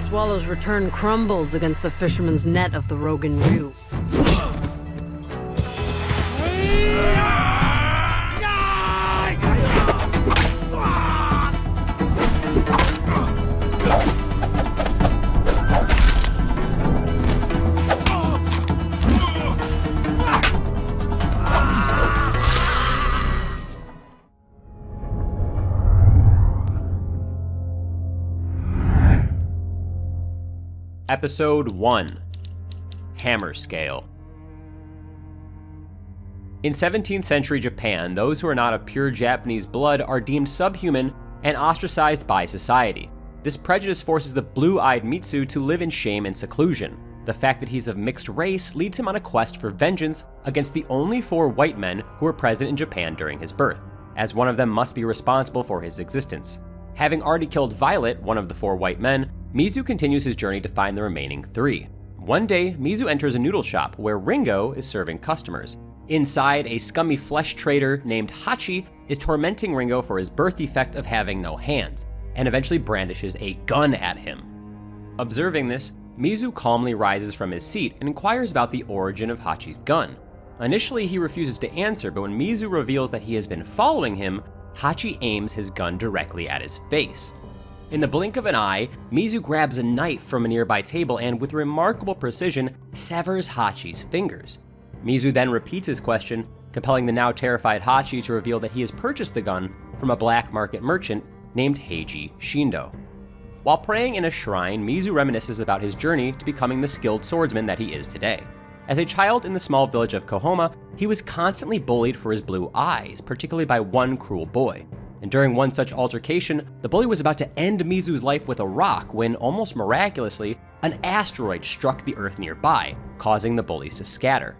Swallow's return crumbles against the fisherman's net of the Rogan Ryu. Episode 1. Hammer Scale. In 17th century Japan, those who are not of pure Japanese blood are deemed subhuman and ostracized by society. This prejudice forces the blue-eyed Mizu to live in shame and seclusion. The fact that he's of mixed race leads him on a quest for vengeance against the only 4 white men who were present in Japan during his birth, as one of them must be responsible for his existence. Having already killed Violet, one of the 4 white men, Mizu continues his journey to find the remaining 3. One day, Mizu enters a noodle shop where Ringo is serving customers. Inside, a scummy flesh trader named Hachi is tormenting Ringo for his birth defect of having no hands, and eventually brandishes a gun at him. Observing this, Mizu calmly rises from his seat and inquires about the origin of Hachi's gun. Initially, he refuses to answer, but when Mizu reveals that he has been following him, Hachi aims his gun directly at his face. In the blink of an eye, Mizu grabs a knife from a nearby table and, with remarkable precision, severs Hachi's fingers. Mizu then repeats his question, compelling the now terrified Hachi to reveal that he has purchased the gun from a black market merchant named Heiji Shindo. While praying in a shrine, Mizu reminisces about his journey to becoming the skilled swordsman that he is today. As a child in the small village of Kohoma, he was constantly bullied for his blue eyes, particularly by one cruel boy. And during one such altercation, the bully was about to end Mizu's life with a rock when, almost miraculously, an asteroid struck the earth nearby, causing the bullies to scatter.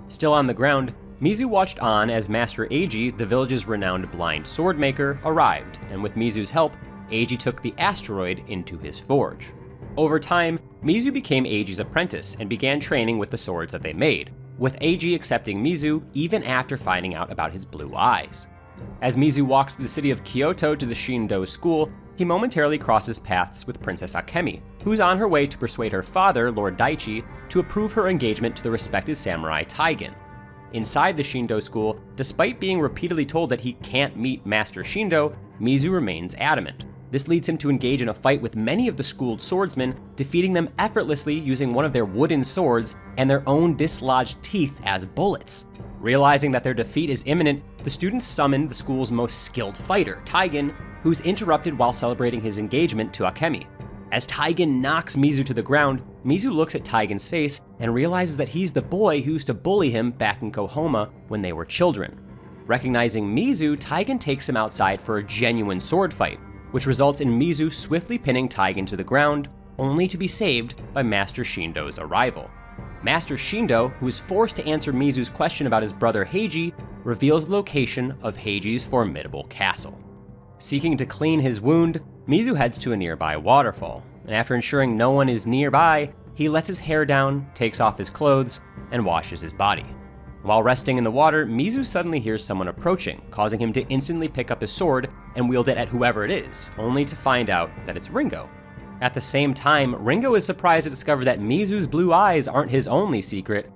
Still on the ground, Mizu watched on as Master Eiji, the village's renowned blind sword maker, arrived, and with Mizu's help, Eiji took the asteroid into his forge. Over time, Mizu became Eiji's apprentice and began training with the swords that they made, with Eiji accepting Mizu even after finding out about his blue eyes. As Mizu walks through the city of Kyoto to the Shindo school, he momentarily crosses paths with Princess Akemi, who's on her way to persuade her father, Lord Daichi, to approve her engagement to the respected samurai Taigen. Inside the Shindo school, despite being repeatedly told that he can't meet Master Shindo, Mizu remains adamant. This leads him to engage in a fight with many of the schooled swordsmen, defeating them effortlessly using one of their wooden swords and their own dislodged teeth as bullets. Realizing that their defeat is imminent, the students summon the school's most skilled fighter, Taigen, who's interrupted while celebrating his engagement to Akemi. As Taigen knocks Mizu to the ground, Mizu looks at Taigen's face and realizes that he's the boy who used to bully him back in Kohoma when they were children. Recognizing Mizu, Taigen takes him outside for a genuine sword fight, which results in Mizu swiftly pinning Taigen to the ground, only to be saved by Master Shindo's arrival. Master Shindo, who is forced to answer Mizu's question about his brother Heiji, reveals the location of Heiji's formidable castle. Seeking to clean his wound, Mizu heads to a nearby waterfall, and after ensuring no one is nearby, he lets his hair down, takes off his clothes, and washes his body. While resting in the water, Mizu suddenly hears someone approaching, causing him to instantly pick up his sword and wield it at whoever it is, only to find out that it's Ringo. At the same time, Ringo is surprised to discover that Mizu's blue eyes aren't his only secret,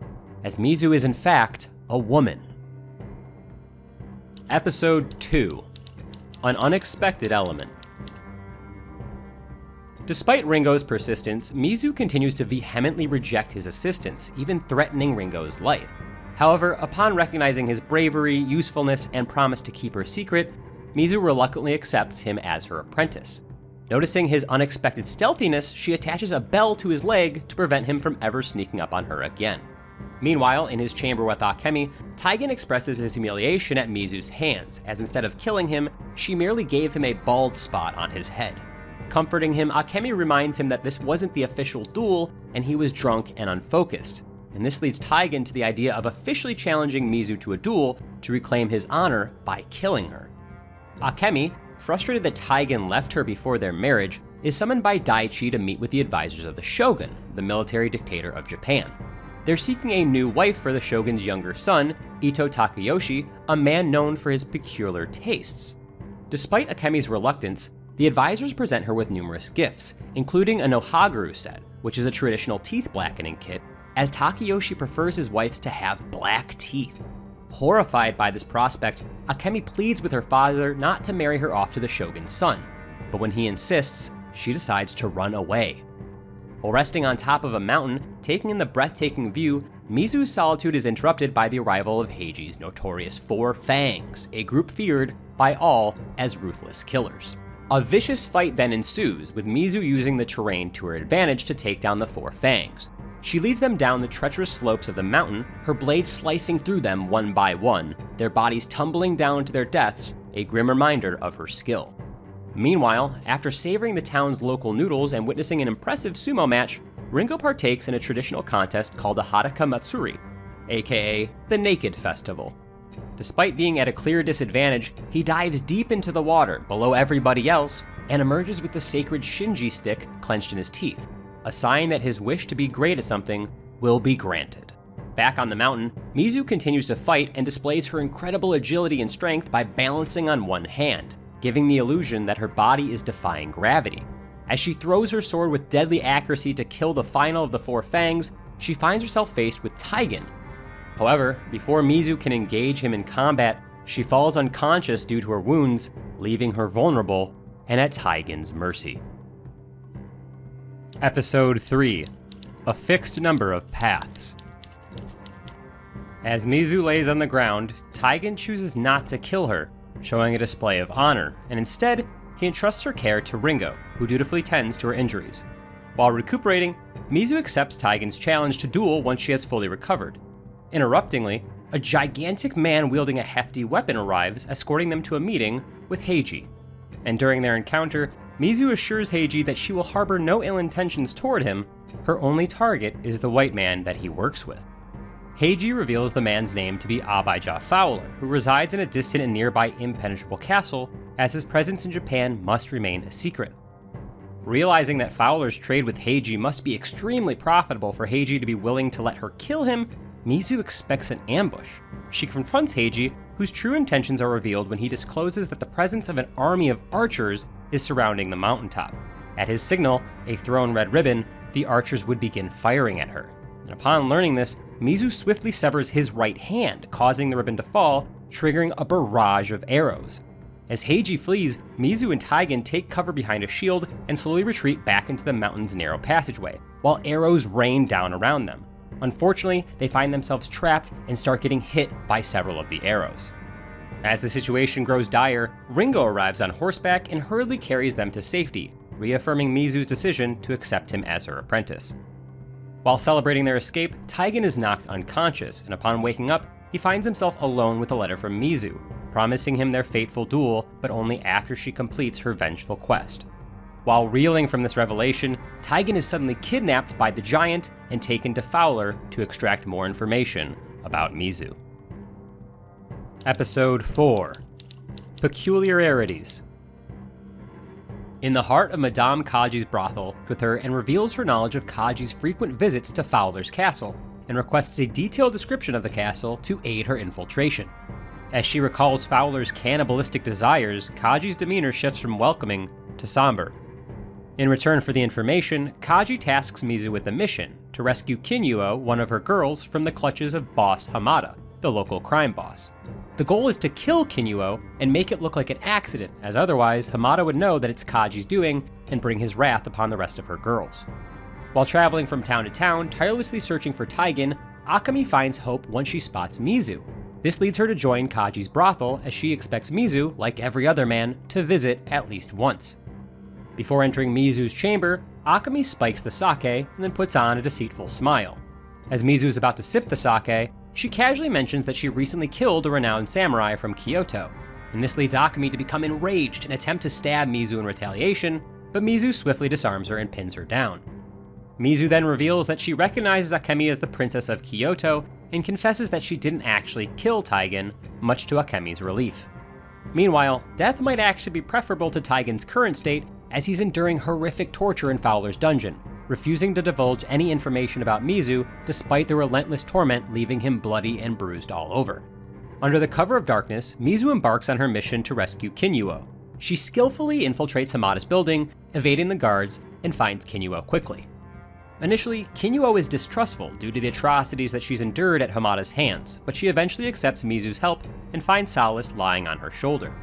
as Mizu is in fact a woman. Episode 2. An Unexpected Element. Despite Ringo's persistence, Mizu continues to vehemently reject his assistance, even threatening Ringo's life. However, upon recognizing his bravery, usefulness, and promise to keep her secret, Mizu reluctantly accepts him as her apprentice. Noticing his unexpected stealthiness, she attaches a bell to his leg to prevent him from ever sneaking up on her again. Meanwhile, in his chamber with Akemi, Taigen expresses his humiliation at Mizu's hands, as instead of killing him, she merely gave him a bald spot on his head. Comforting him, Akemi reminds him that this wasn't the official duel, and he was drunk and unfocused. And this leads Taigen to the idea of officially challenging Mizu to a duel to reclaim his honor by killing her. Akemi, frustrated that Taigen left her before their marriage, is summoned by Daichi to meet with the advisors of the shogun, the military dictator of Japan. They're seeking a new wife for the shogun's younger son, Ito Takayoshi, a man known for his peculiar tastes. Despite Akemi's reluctance, The advisors present her with numerous gifts, including a nohaguru set, which is a traditional teeth blackening kit, as Takayoshi prefers his wives to have black teeth. Horrified by this prospect, Akemi pleads with her father not to marry her off to the shogun's son, but when he insists, she decides to run away. While resting on top of a mountain, taking in the breathtaking view, Mizu's solitude is interrupted by the arrival of Heiji's notorious Four Fangs, a group feared by all as ruthless killers. A vicious fight then ensues, with Mizu using the terrain to her advantage to take down the Four Fangs. She leads them down the treacherous slopes of the mountain, her blade slicing through them one by one, their bodies tumbling down to their deaths, a grim reminder of her skill. Meanwhile, after savoring the town's local noodles and witnessing an impressive sumo match, Ringo partakes in a traditional contest called the Hadaka Matsuri, aka the Naked Festival. Despite being at a clear disadvantage, he dives deep into the water below everybody else and emerges with the sacred Shinji stick clenched in his teeth, a sign that his wish to be great at something will be granted. Back on the mountain, Mizu continues to fight and displays her incredible agility and strength by balancing on one hand, giving the illusion that her body is defying gravity. As she throws her sword with deadly accuracy to kill the final of the Four Fangs, she finds herself faced with Taigen. However, before Mizu can engage him in combat, she falls unconscious due to her wounds, leaving her vulnerable and at Taigen's mercy. Episode 3: A Fixed Number of Paths. As Mizu lays on the ground, Taigen chooses not to kill her, showing a display of honor, and instead, he entrusts her care to Ringo, who dutifully tends to her injuries. While recuperating, Mizu accepts Taigen's challenge to duel once she has fully recovered. Interruptingly, a gigantic man wielding a hefty weapon arrives, escorting them to a meeting with Heiji. And during their encounter, Mizu assures Heiji that she will harbor no ill intentions toward him, her only target is the white man that he works with. Heiji reveals the man's name to be Abijah Fowler, who resides in a distant and nearby impenetrable castle, as his presence in Japan must remain a secret. Realizing that Fowler's trade with Heiji must be extremely profitable for Heiji to be willing to let her kill him, Mizu expects an ambush. She confronts Heiji, whose true intentions are revealed when he discloses that the presence of an army of archers is surrounding the mountaintop. At his signal, a thrown red ribbon, the archers would begin firing at her. And upon learning this, Mizu swiftly severs his right hand, causing the ribbon to fall, triggering a barrage of arrows. As Heiji flees, Mizu and Taigen take cover behind a shield and slowly retreat back into the mountain's narrow passageway, while arrows rain down around them. Unfortunately, they find themselves trapped and start getting hit by several of the arrows. As the situation grows dire, Ringo arrives on horseback and hurriedly carries them to safety, reaffirming Mizu's decision to accept him as her apprentice. While celebrating their escape, Taigen is knocked unconscious, and upon waking up, he finds himself alone with a letter from Mizu, promising him their fateful duel, but only after she completes her vengeful quest. While reeling from this revelation, Taigen is suddenly kidnapped by the giant and taken to Fowler to extract more information about Mizu. Episode 4: Peculiarities. In the heart of Madame Kaji's brothel, with her and reveals her knowledge of Kaji's frequent visits to Fowler's castle, and requests a detailed description of the castle to aid her infiltration. As she recalls Fowler's cannibalistic desires, Kaji's demeanor shifts from welcoming to somber. In return for the information, Kaji tasks Mizu with a mission to rescue Kinyuo, one of her girls, from the clutches of boss Hamada, the local crime boss. The goal is to kill Kinyuo and make it look like an accident, as otherwise Hamada would know that it's Kaji's doing and bring his wrath upon the rest of her girls. While traveling from town to town, tirelessly searching for Taigen, Akemi finds hope once she spots Mizu. This leads her to join Kaji's brothel, as she expects Mizu, like every other man, to visit at least once. Before entering Mizu's chamber, Akemi spikes the sake and then puts on a deceitful smile. As Mizu is about to sip the sake, she casually mentions that she recently killed a renowned samurai from Kyoto, and this leads Akemi to become enraged and attempt to stab Mizu in retaliation, but Mizu swiftly disarms her and pins her down. Mizu then reveals that she recognizes Akemi as the princess of Kyoto and confesses that she didn't actually kill Taigen, much to Akemi's relief. Meanwhile, death might actually be preferable to Taigen's current state, as he's enduring horrific torture in Fowler's dungeon, refusing to divulge any information about Mizu despite the relentless torment leaving him bloody and bruised all over. Under the cover of darkness, Mizu embarks on her mission to rescue Kinyuo. She skillfully infiltrates Hamada's building, evading the guards, and finds Kinuo quickly. Initially, Kinuo is distrustful due to the atrocities that she's endured at Hamada's hands, but she eventually accepts Mizu's help and finds solace lying on her shoulder.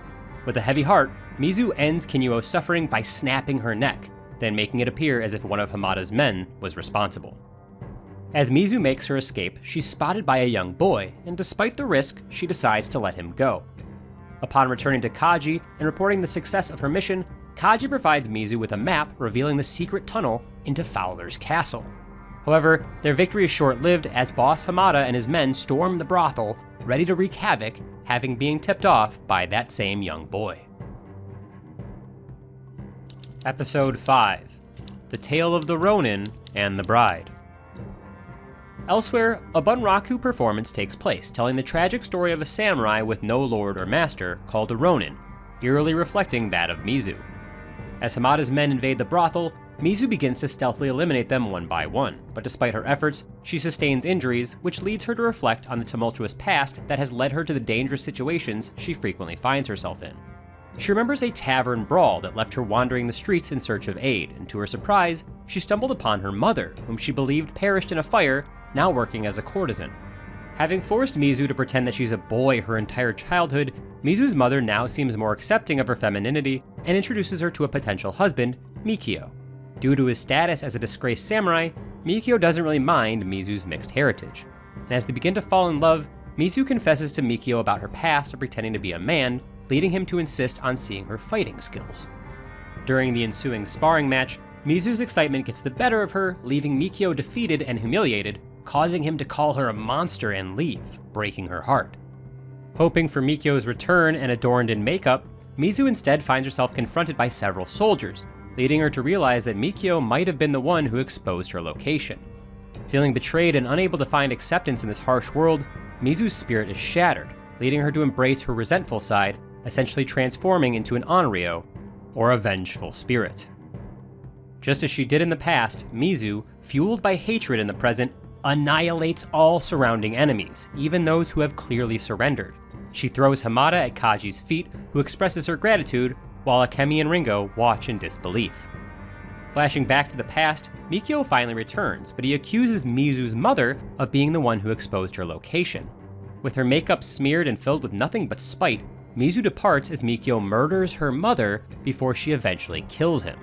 With a heavy heart, Mizu ends Kinuo's suffering by snapping her neck, then making it appear as if one of Hamada's men was responsible. As Mizu makes her escape, she's spotted by a young boy, and despite the risk, she decides to let him go. Upon returning to Kaji and reporting the success of her mission, Kaji provides Mizu with a map revealing the secret tunnel into Fowler's castle. However, their victory is short-lived as Boss Hamada and his men storm the brothel, ready to wreak havoc, having been tipped off by that same young boy. Episode 5: The Tale of the Ronin and the Bride. Elsewhere, a Bunraku performance takes place, telling the tragic story of a samurai with no lord or master called a Ronin, eerily reflecting that of Mizu. As Hamada's men invade the brothel, Mizu begins to stealthily eliminate them one by one, but despite her efforts, she sustains injuries, which leads her to reflect on the tumultuous past that has led her to the dangerous situations she frequently finds herself in. She remembers a tavern brawl that left her wandering the streets in search of aid, and to her surprise, she stumbled upon her mother, whom she believed perished in a fire, now working as a courtesan. Having forced Mizu to pretend that she's a boy her entire childhood, Mizu's mother now seems more accepting of her femininity and introduces her to a potential husband, Mikio. Due to his status as a disgraced samurai, Mikio doesn't really mind Mizu's mixed heritage. And as they begin to fall in love, Mizu confesses to Mikio about her past of pretending to be a man, leading him to insist on seeing her fighting skills. During the ensuing sparring match, Mizu's excitement gets the better of her, leaving Mikio defeated and humiliated, causing him to call her a monster and leave, breaking her heart. Hoping for Mikio's return and adorned in makeup, Mizu instead finds herself confronted by several soldiers, leading her to realize that Mikio might have been the one who exposed her location. Feeling betrayed and unable to find acceptance in this harsh world, Mizu's spirit is shattered, leading her to embrace her resentful side, essentially transforming into an onryo, or a vengeful spirit. Just as she did in the past, Mizu, fueled by hatred in the present, annihilates all surrounding enemies, even those who have clearly surrendered. She throws Hamada at Kaji's feet, who expresses her gratitude, while Akemi and Ringo watch in disbelief. Flashing back to the past, Mikio finally returns, but he accuses Mizu's mother of being the one who exposed her location. With her makeup smeared and filled with nothing but spite, Mizu departs as Mikio murders her mother before she eventually kills him.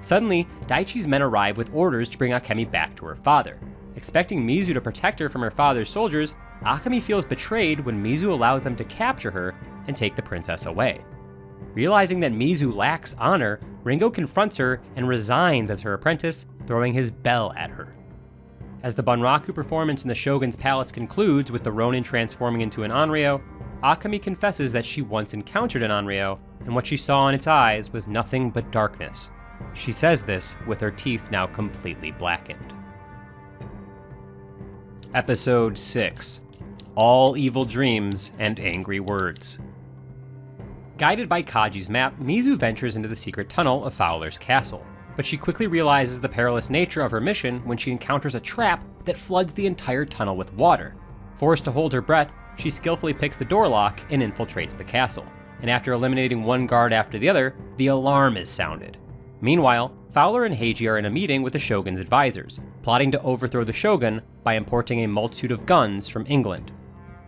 Suddenly, Daichi's men arrive with orders to bring Akemi back to her father. Expecting Mizu to protect her from her father's soldiers, Akemi feels betrayed when Mizu allows them to capture her and take the princess away. Realizing that Mizu lacks honor, Ringo confronts her and resigns as her apprentice, throwing his bell at her. As the Bunraku performance in the Shogun's palace concludes with the Ronin transforming into an onryo, Akemi confesses that she once encountered an onryo, and what she saw in its eyes was nothing but darkness. She says this with her teeth now completely blackened. Episode 6: All Evil Dreams and Angry Words. Guided by Kaji's map, Mizu ventures into the secret tunnel of Fowler's castle, but she quickly realizes the perilous nature of her mission when she encounters a trap that floods the entire tunnel with water. Forced to hold her breath, she skillfully picks the door lock and infiltrates the castle, and after eliminating one guard after the other, the alarm is sounded. Meanwhile, Fowler and Heiji are in a meeting with the Shogun's advisors, plotting to overthrow the Shogun by importing a multitude of guns from England.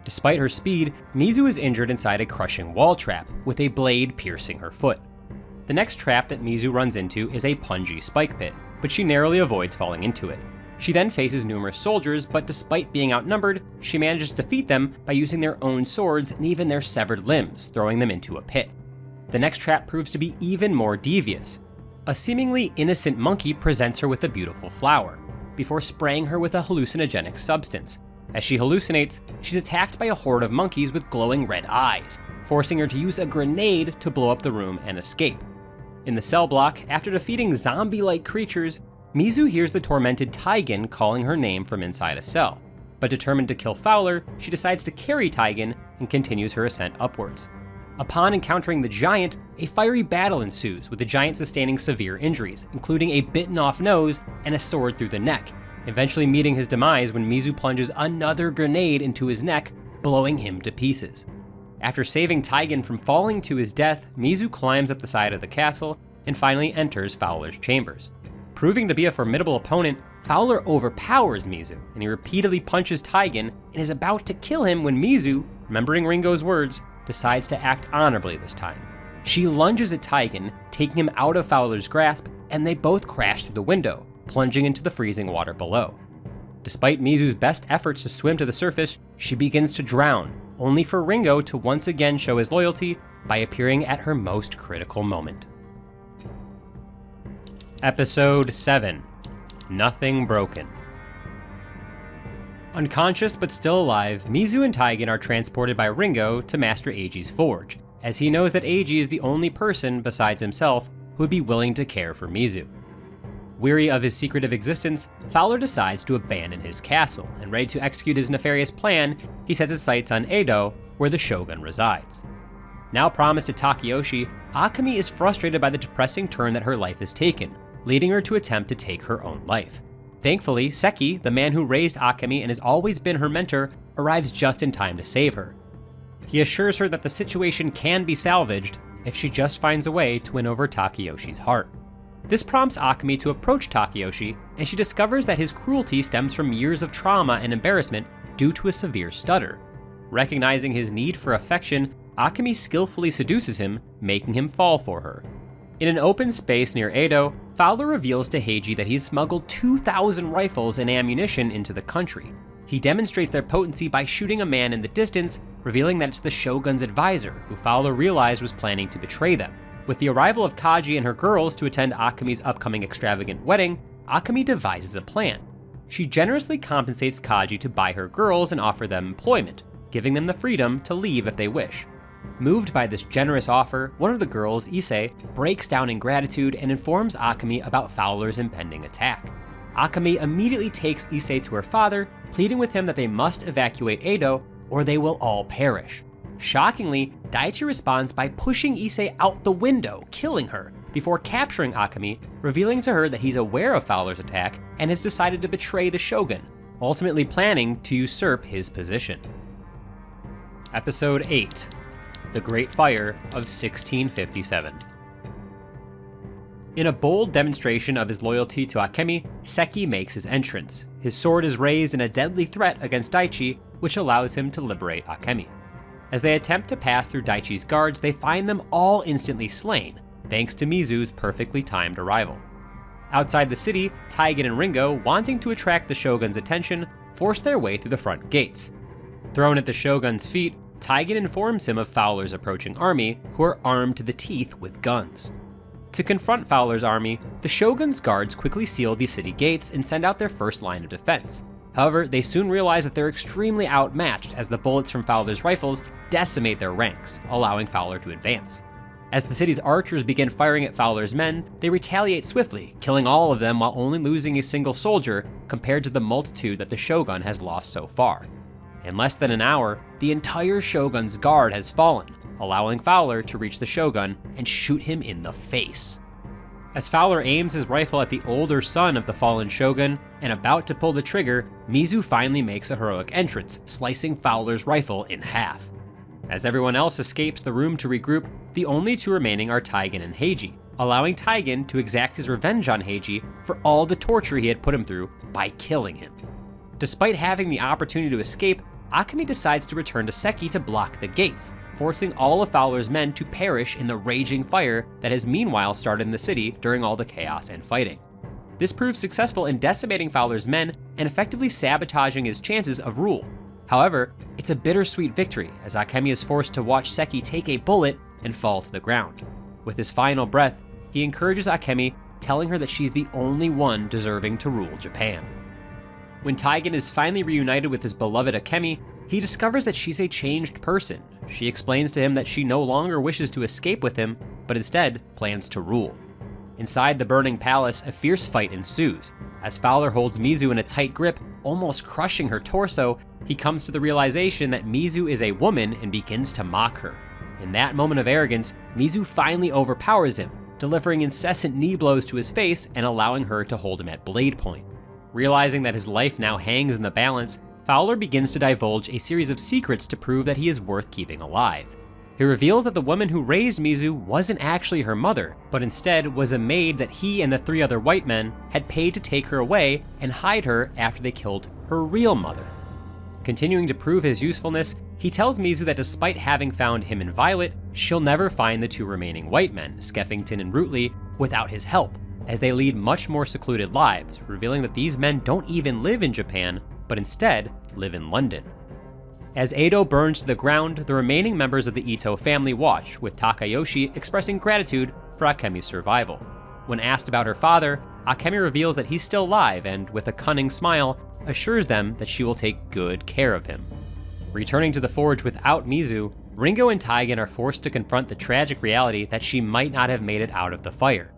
Despite her speed, Mizu is injured inside a crushing wall trap, with a blade piercing her foot. The next trap that Mizu runs into is a punji spike pit, but she narrowly avoids falling into it. She then faces numerous soldiers, but despite being outnumbered, she manages to defeat them by using their own swords and even their severed limbs, throwing them into a pit. The next trap proves to be even more devious. A seemingly innocent monkey presents her with a beautiful flower, before spraying her with a hallucinogenic substance. As she hallucinates, she's attacked by a horde of monkeys with glowing red eyes, forcing her to use a grenade to blow up the room and escape. In the cell block, after defeating zombie-like creatures, Mizu hears the tormented Taigen calling her name from inside a cell. But determined to kill Fowler, she decides to carry Taigen and continues her ascent upwards. Upon encountering the giant, a fiery battle ensues, with the giant sustaining severe injuries, including a bitten-off nose and a sword through the neck, eventually meeting his demise when Mizu plunges another grenade into his neck, blowing him to pieces. After saving Taigen from falling to his death, Mizu climbs up the side of the castle and finally enters Fowler's chambers. Proving to be a formidable opponent, Fowler overpowers Mizu, and he repeatedly punches Taigen and is about to kill him when Mizu, remembering Ringo's words, decides to act honorably this time. She lunges at Taigen, taking him out of Fowler's grasp, and they both crash through the window, plunging into the freezing water below. Despite Mizu's best efforts to swim to the surface, she begins to drown, only for Ringo to once again show his loyalty by appearing at her most critical moment. Episode 7. Nothing Broken. Unconscious but still alive, Mizu and Taigen are transported by Ringo to Master Eiji's forge, as he knows that Eiji is the only person besides himself who would be willing to care for Mizu. Weary of his secretive existence, Fowler decides to abandon his castle, and ready to execute his nefarious plan, he sets his sights on Edo, where the shogun resides. Now promised to Takeyoshi, Akemi is frustrated by the depressing turn that her life has taken, leading her to attempt to take her own life. Thankfully, Seki, the man who raised Akemi and has always been her mentor, arrives just in time to save her. He assures her that the situation can be salvaged if she just finds a way to win over Takeyoshi's heart. This prompts Akemi to approach Takeyoshi, and she discovers that his cruelty stems from years of trauma and embarrassment due to a severe stutter. Recognizing his need for affection, Akemi skillfully seduces him, making him fall for her. In an open space near Edo, Fowler reveals to Heiji that he's smuggled 2,000 rifles and ammunition into the country. He demonstrates their potency by shooting a man in the distance, revealing that it's the shogun's advisor, who Fowler realized was planning to betray them. With the arrival of Kaji and her girls to attend Akemi's upcoming extravagant wedding, Akemi devises a plan. She generously compensates Kaji to buy her girls and offer them employment, giving them the freedom to leave if they wish. Moved by this generous offer, one of the girls, Issei, breaks down in gratitude and informs Akemi about Fowler's impending attack. Akemi immediately takes Issei to her father, pleading with him that they must evacuate Edo or they will all perish. Shockingly, Daichi responds by pushing Issei out the window, killing her, before capturing Akemi, revealing to her that he's aware of Fowler's attack and has decided to betray the shogun, ultimately planning to usurp his position. Episode 8. The Great Fire of 1657. In a bold demonstration of his loyalty to Akemi, Seki makes his entrance. His sword is raised in a deadly threat against Daichi, which allows him to liberate Akemi. As they attempt to pass through Daichi's guards, they find them all instantly slain, thanks to Mizu's perfectly timed arrival. Outside the city, Taigen and Ringo, wanting to attract the shogun's attention, force their way through the front gates. Thrown at the shogun's feet, Taigen informs him of Fowler's approaching army, who are armed to the teeth with guns. To confront Fowler's army, the shogun's guards quickly seal the city gates and send out their first line of defense. However, they soon realize that they're extremely outmatched as the bullets from Fowler's rifles decimate their ranks, allowing Fowler to advance. As the city's archers begin firing at Fowler's men, they retaliate swiftly, killing all of them while only losing a single soldier compared to the multitude that the shogun has lost so far. In less than an hour, the entire shogun's guard has fallen, allowing Fowler to reach the shogun and shoot him in the face. As Fowler aims his rifle at the older son of the fallen shogun and about to pull the trigger, Mizu finally makes a heroic entrance, slicing Fowler's rifle in half. As everyone else escapes the room to regroup, the only two remaining are Taigen and Heiji, allowing Taigen to exact his revenge on Heiji for all the torture he had put him through by killing him. Despite having the opportunity to escape, Akemi decides to return to Seki to block the gates, forcing all of Fowler's men to perish in the raging fire that has meanwhile started in the city during all the chaos and fighting. This proves successful in decimating Fowler's men and effectively sabotaging his chances of rule. However, it's a bittersweet victory as Akemi is forced to watch Seki take a bullet and fall to the ground. With his final breath, he encourages Akemi, telling her that she's the only one deserving to rule Japan. When Taigen is finally reunited with his beloved Akemi, he discovers that she's a changed person. She explains to him that she no longer wishes to escape with him, but instead plans to rule. Inside the burning palace, a fierce fight ensues. As Fowler holds Mizu in a tight grip, almost crushing her torso, he comes to the realization that Mizu is a woman and begins to mock her. In that moment of arrogance, Mizu finally overpowers him, delivering incessant knee blows to his face and allowing her to hold him at blade point. Realizing that his life now hangs in the balance, Fowler begins to divulge a series of secrets to prove that he is worth keeping alive. He reveals that the woman who raised Mizu wasn't actually her mother, but instead was a maid that he and the 3 other white men had paid to take her away and hide her after they killed her real mother. Continuing to prove his usefulness, he tells Mizu that despite having found him and Violet, she'll never find the 2 remaining white men, Skeffington and Rootley, without his help, as they lead much more secluded lives, revealing that these men don't even live in Japan, but instead live in London. As Edo burns to the ground, the remaining members of the Ito family watch, with Takayoshi expressing gratitude for Akemi's survival. When asked about her father, Akemi reveals that he's still alive and, with a cunning smile, assures them that she will take good care of him. Returning to the forge without Mizu, Ringo and Taigen are forced to confront the tragic reality that she might not have made it out of the fire.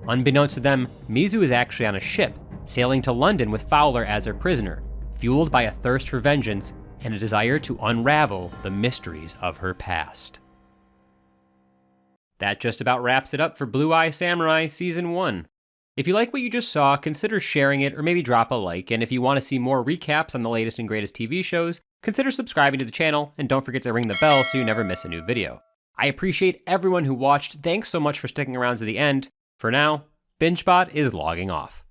Unbeknownst to them, Mizu is actually on a ship, sailing to London with Fowler as her prisoner, fueled by a thirst for vengeance and a desire to unravel the mysteries of her past. That just about wraps it up for Blue Eye Samurai Season 1. If you like what you just saw, consider sharing it or maybe drop a like, and if you want to see more recaps on the latest and greatest TV shows, consider subscribing to the channel, and don't forget to ring the bell so you never miss a new video. I appreciate everyone who watched. Thanks so much for sticking around to the end. For now, BingeBot is logging off.